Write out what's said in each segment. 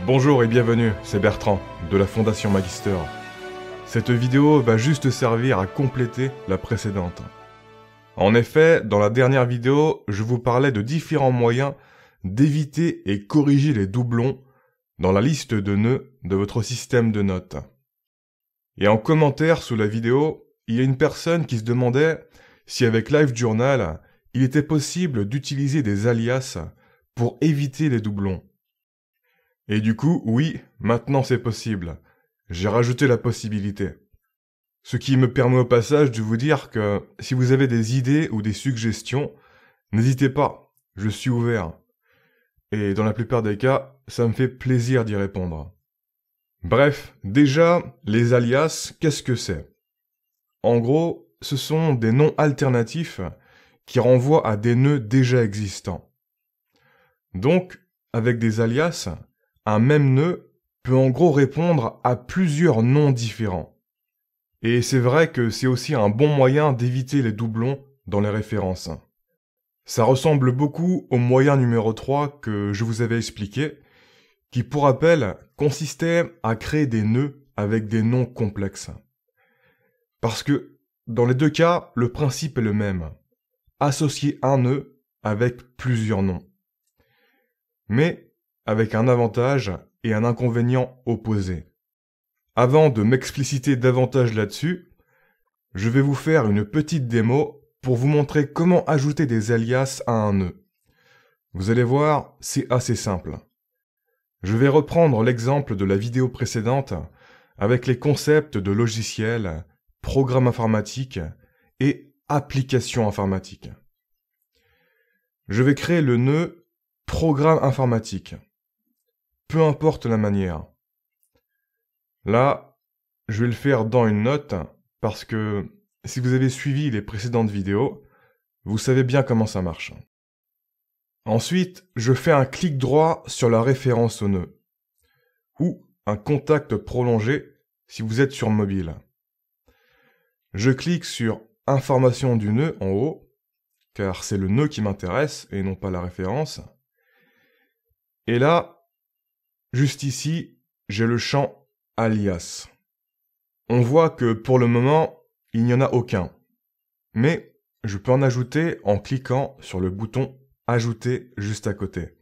Bonjour et bienvenue, c'est Bertrand, de la Fondation Magister. Cette vidéo va juste servir à compléter la précédente. En effet, dans la dernière vidéo, je vous parlais de différents moyens d'éviter et corriger les doublons dans la liste de nœuds de votre système de notes. Et en commentaire sous la vidéo, il y a une personne qui se demandait si avec LiveJournal, il était possible d'utiliser des alias pour éviter les doublons. Et du coup, oui, maintenant c'est possible. J'ai rajouté la possibilité. Ce qui me permet au passage de vous dire que si vous avez des idées ou des suggestions, n'hésitez pas, je suis ouvert. Et dans la plupart des cas, ça me fait plaisir d'y répondre. Bref, déjà, les alias, qu'est-ce que c'est? En gros, ce sont des noms alternatifs qui renvoient à des nœuds déjà existants. Donc, avec des alias, un même nœud peut en gros répondre à plusieurs noms différents. Et c'est vrai que c'est aussi un bon moyen d'éviter les doublons dans les références. Ça ressemble beaucoup au moyen numéro 3 que je vous avais expliqué, qui pour rappel consistait à créer des nœuds avec des noms complexes. Parce que dans les deux cas, le principe est le même. Associer un nœud avec plusieurs noms. Mais avec un avantage et un inconvénient opposés. Avant de m'expliciter davantage là-dessus, je vais vous faire une petite démo pour vous montrer comment ajouter des alias à un nœud. Vous allez voir, c'est assez simple. Je vais reprendre l'exemple de la vidéo précédente avec les concepts de logiciel, programme informatique et application informatique. Je vais créer le nœud programme informatique. Peu importe la manière. Là, je vais le faire dans une note parce que si vous avez suivi les précédentes vidéos, vous savez bien comment ça marche. Ensuite, je fais un clic droit sur la référence au nœud ou un contact prolongé si vous êtes sur mobile. Je clique sur Information du nœud en haut, car c'est le nœud qui m'intéresse et non pas la référence. Et là, juste ici, j'ai le champ alias. On voit que pour le moment, il n'y en a aucun. Mais je peux en ajouter en cliquant sur le bouton Ajouter juste à côté.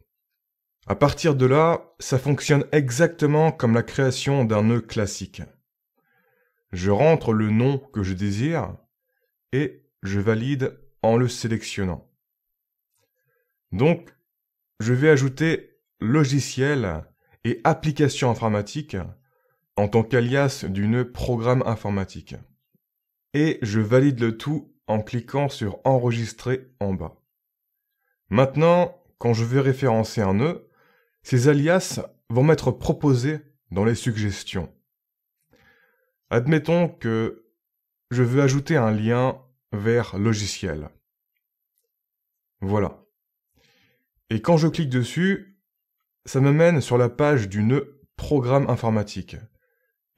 À partir de là, ça fonctionne exactement comme la création d'un nœud classique. Je rentre le nom que je désire et je valide en le sélectionnant. Donc, je vais ajouter logiciel et application informatique en tant qu'alias du nœud programme informatique. Et je valide le tout en cliquant sur Enregistrer en bas. Maintenant, quand je vais référencer un nœud, ces alias vont m'être proposés dans les suggestions. Admettons que je veux ajouter un lien vers logiciel. Voilà. Et quand je clique dessus, ça me mène sur la page du nœud programme informatique,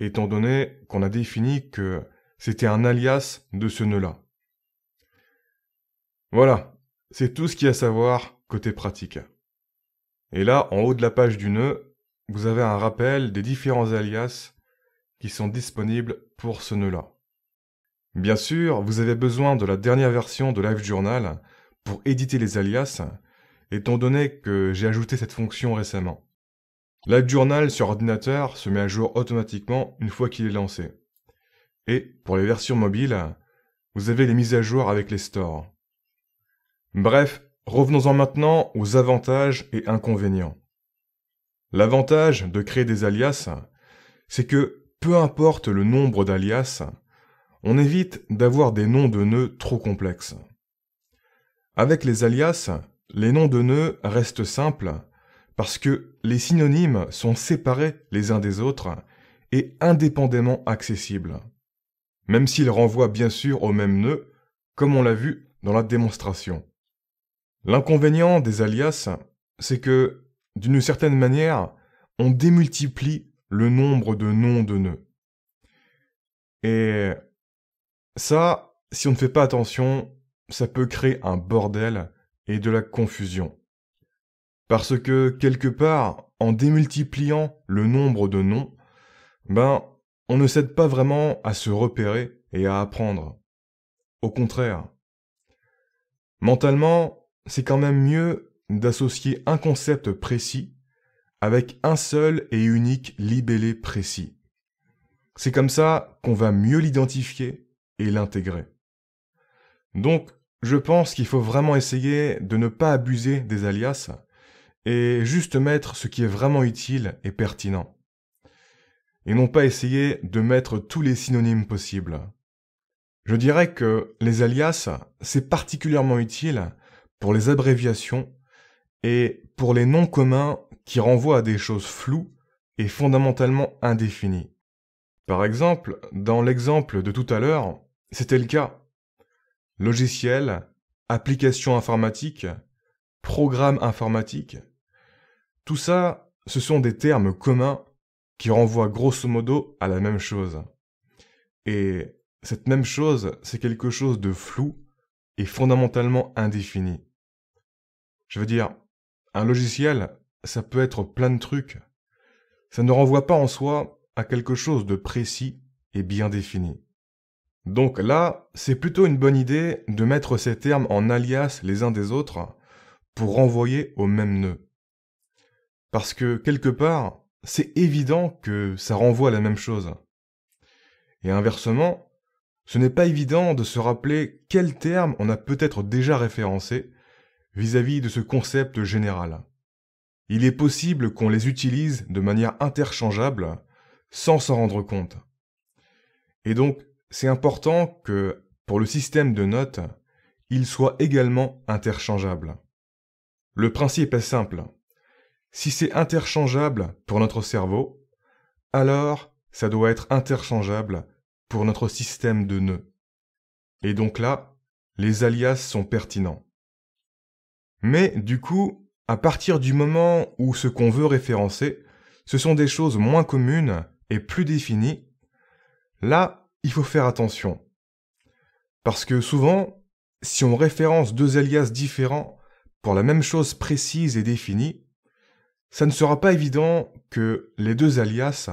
étant donné qu'on a défini que c'était un alias de ce nœud-là. Voilà, c'est tout ce qu'il y a à savoir côté pratique. Et là, en haut de la page du nœud, vous avez un rappel des différents alias qui sont disponibles pour ce nœud-là. Bien sûr, vous avez besoin de la dernière version de LiveJournal pour éditer les alias, étant donné que j'ai ajouté cette fonction récemment. LiveJournal sur ordinateur se met à jour automatiquement une fois qu'il est lancé. Et pour les versions mobiles, vous avez les mises à jour avec les stores. Bref, revenons-en maintenant aux avantages et inconvénients. L'avantage de créer des alias, c'est que peu importe le nombre d'alias, on évite d'avoir des noms de nœuds trop complexes. Avec les alias, les noms de nœuds restent simples parce que les synonymes sont séparés les uns des autres et indépendamment accessibles, même s'ils renvoient bien sûr au même nœud, comme on l'a vu dans la démonstration. L'inconvénient des alias, c'est que, d'une certaine manière, on démultiplie le nombre de noms de nœuds. Et ça, si on ne fait pas attention, ça peut créer un bordel et de la confusion. Parce que, quelque part, en démultipliant le nombre de noms, on ne s'aide pas vraiment à se repérer et à apprendre. Au contraire. Mentalement, c'est quand même mieux d'associer un concept précis avec un seul et unique libellé précis. C'est comme ça qu'on va mieux l'identifier et l'intégrer. Donc, je pense qu'il faut vraiment essayer de ne pas abuser des alias et juste mettre ce qui est vraiment utile et pertinent. Et non pas essayer de mettre tous les synonymes possibles. Je dirais que les alias, c'est particulièrement utile pour les abréviations et pour les noms communs qui renvoient à des choses floues et fondamentalement indéfinies. Par exemple, dans l'exemple de tout à l'heure, c'était le cas. Logiciel, application informatique, programme informatique, tout ça, ce sont des termes communs qui renvoient grosso modo à la même chose. Et cette même chose, c'est quelque chose de flou et fondamentalement indéfini. Je veux dire, un logiciel, ça peut être plein de trucs. Ça ne renvoie pas en soi à quelque chose de précis et bien défini. Donc là, c'est plutôt une bonne idée de mettre ces termes en alias les uns des autres pour renvoyer au même nœud. Parce que quelque part, c'est évident que ça renvoie à la même chose. Et inversement, ce n'est pas évident de se rappeler quels termes on a peut-être déjà référencés vis-à-vis de ce concept général. Il est possible qu'on les utilise de manière interchangeable sans s'en rendre compte. Et donc, c'est important que, pour le système de notes, il soit également interchangeable. Le principe est simple. Si c'est interchangeable pour notre cerveau, alors ça doit être interchangeable pour notre système de nœuds. Et donc là, les alias sont pertinents. Mais du coup, à partir du moment où ce qu'on veut référencer, ce sont des choses moins communes et plus définies, là, il faut faire attention. Parce que souvent, si on référence deux alias différents pour la même chose précise et définie, ça ne sera pas évident que les deux alias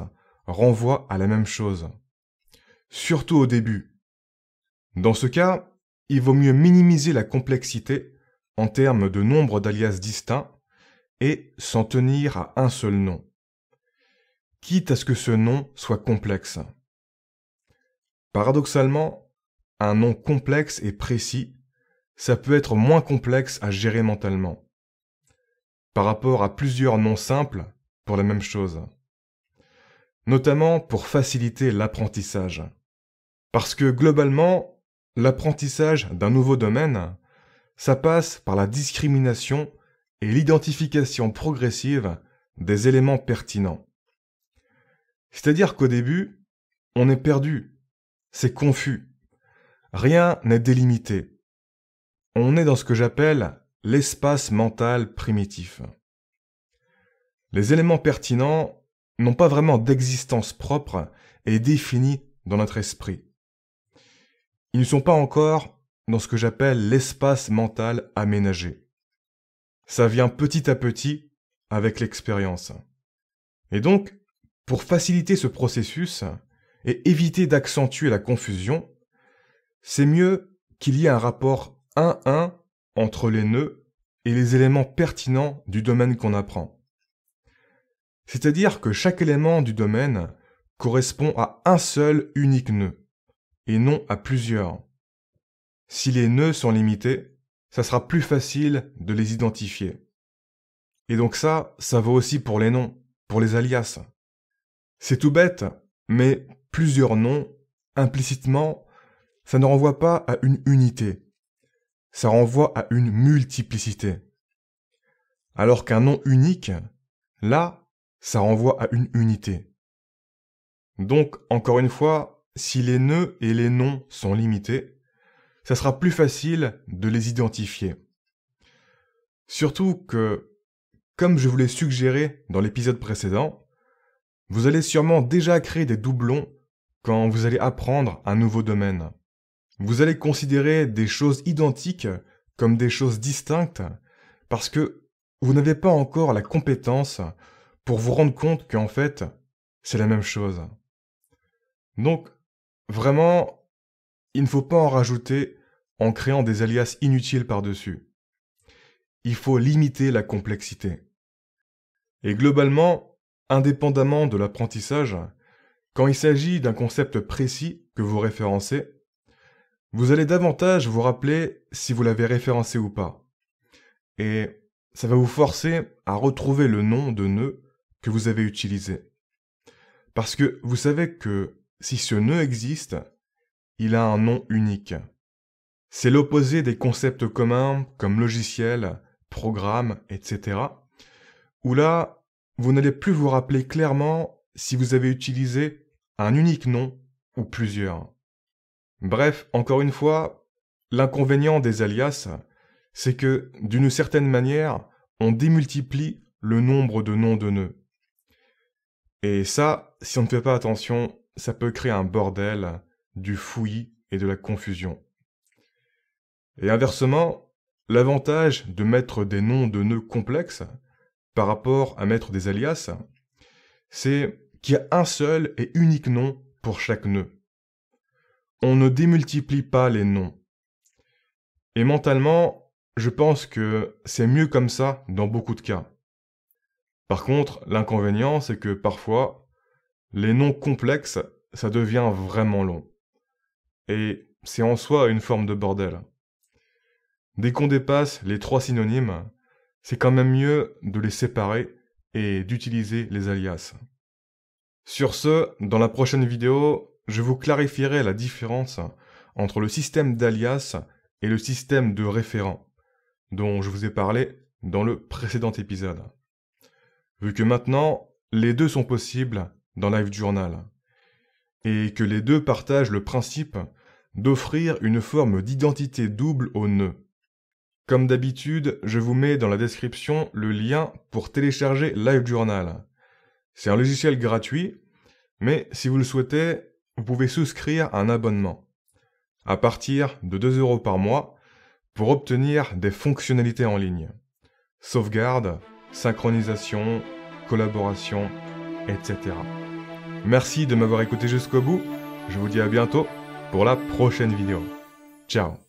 renvoient à la même chose. Surtout au début. Dans ce cas, il vaut mieux minimiser la complexité en termes de nombre d'alias distincts et s'en tenir à un seul nom, quitte à ce que ce nom soit complexe. Paradoxalement, un nom complexe et précis, ça peut être moins complexe à gérer mentalement, par rapport à plusieurs noms simples pour la même chose, notamment pour faciliter l'apprentissage. Parce que globalement, l'apprentissage d'un nouveau domaine, ça passe par la discrimination et l'identification progressive des éléments pertinents. C'est-à-dire qu'au début, on est perdu, c'est confus, rien n'est délimité. On est dans ce que j'appelle l'espace mental primitif. Les éléments pertinents n'ont pas vraiment d'existence propre et définie dans notre esprit. Ils ne sont pas encore dans ce que j'appelle l'espace mental aménagé. Ça vient petit à petit avec l'expérience. Et donc, pour faciliter ce processus et éviter d'accentuer la confusion, c'est mieux qu'il y ait un rapport 1-1 entre les nœuds et les éléments pertinents du domaine qu'on apprend. C'est-à-dire que chaque élément du domaine correspond à un seul unique nœud, et non à plusieurs. Si les nœuds sont limités, ça sera plus facile de les identifier. Et donc ça vaut aussi pour les noms, pour les alias. C'est tout bête, mais plusieurs noms, implicitement, ça ne renvoie pas à une unité. Ça renvoie à une multiplicité. Alors qu'un nom unique, là, ça renvoie à une unité. Donc, encore une fois, si les nœuds et les noms sont limités, ça sera plus facile de les identifier. Surtout que, comme je vous l'ai suggéré dans l'épisode précédent, vous allez sûrement déjà créer des doublons quand vous allez apprendre un nouveau domaine. Vous allez considérer des choses identiques comme des choses distinctes parce que vous n'avez pas encore la compétence pour vous rendre compte qu'en fait, c'est la même chose. Donc, vraiment, il ne faut pas en rajouter en créant des alias inutiles par-dessus. Il faut limiter la complexité. Et globalement, indépendamment de l'apprentissage, quand il s'agit d'un concept précis que vous référencez, vous allez davantage vous rappeler si vous l'avez référencé ou pas. Et ça va vous forcer à retrouver le nom de nœud que vous avez utilisé. Parce que vous savez que si ce nœud existe, il a un nom unique. C'est l'opposé des concepts communs comme logiciel, programme, etc. où là, vous n'allez plus vous rappeler clairement si vous avez utilisé un unique nom ou plusieurs. Bref, encore une fois, l'inconvénient des alias, c'est que, d'une certaine manière, on démultiplie le nombre de noms de nœuds. Et ça, si on ne fait pas attention, ça peut créer un bordel, du fouillis et de la confusion. Et inversement, l'avantage de mettre des noms de nœuds complexes par rapport à mettre des alias, c'est qu'il y a un seul et unique nom pour chaque nœud. On ne démultiplie pas les noms. Et mentalement, je pense que c'est mieux comme ça dans beaucoup de cas. Par contre, l'inconvénient, c'est que parfois, les noms complexes, ça devient vraiment long. Et c'est en soi une forme de bordel. Dès qu'on dépasse les 3 synonymes, c'est quand même mieux de les séparer et d'utiliser les alias. Sur ce, dans la prochaine vidéo, je vous clarifierai la différence entre le système d'alias et le système de référent, dont je vous ai parlé dans le précédent épisode. Vu que maintenant, les deux sont possibles dans LiveJournal, et que les deux partagent le principe d'offrir une forme d'identité double au nœud. Comme d'habitude, je vous mets dans la description le lien pour télécharger LiveJournal. C'est un logiciel gratuit, mais si vous le souhaitez, vous pouvez souscrire un abonnement, à partir de 2 € par mois, pour obtenir des fonctionnalités en ligne. Sauvegarde, synchronisation, collaboration, etc. Merci de m'avoir écouté jusqu'au bout. Je vous dis à bientôt pour la prochaine vidéo. Ciao.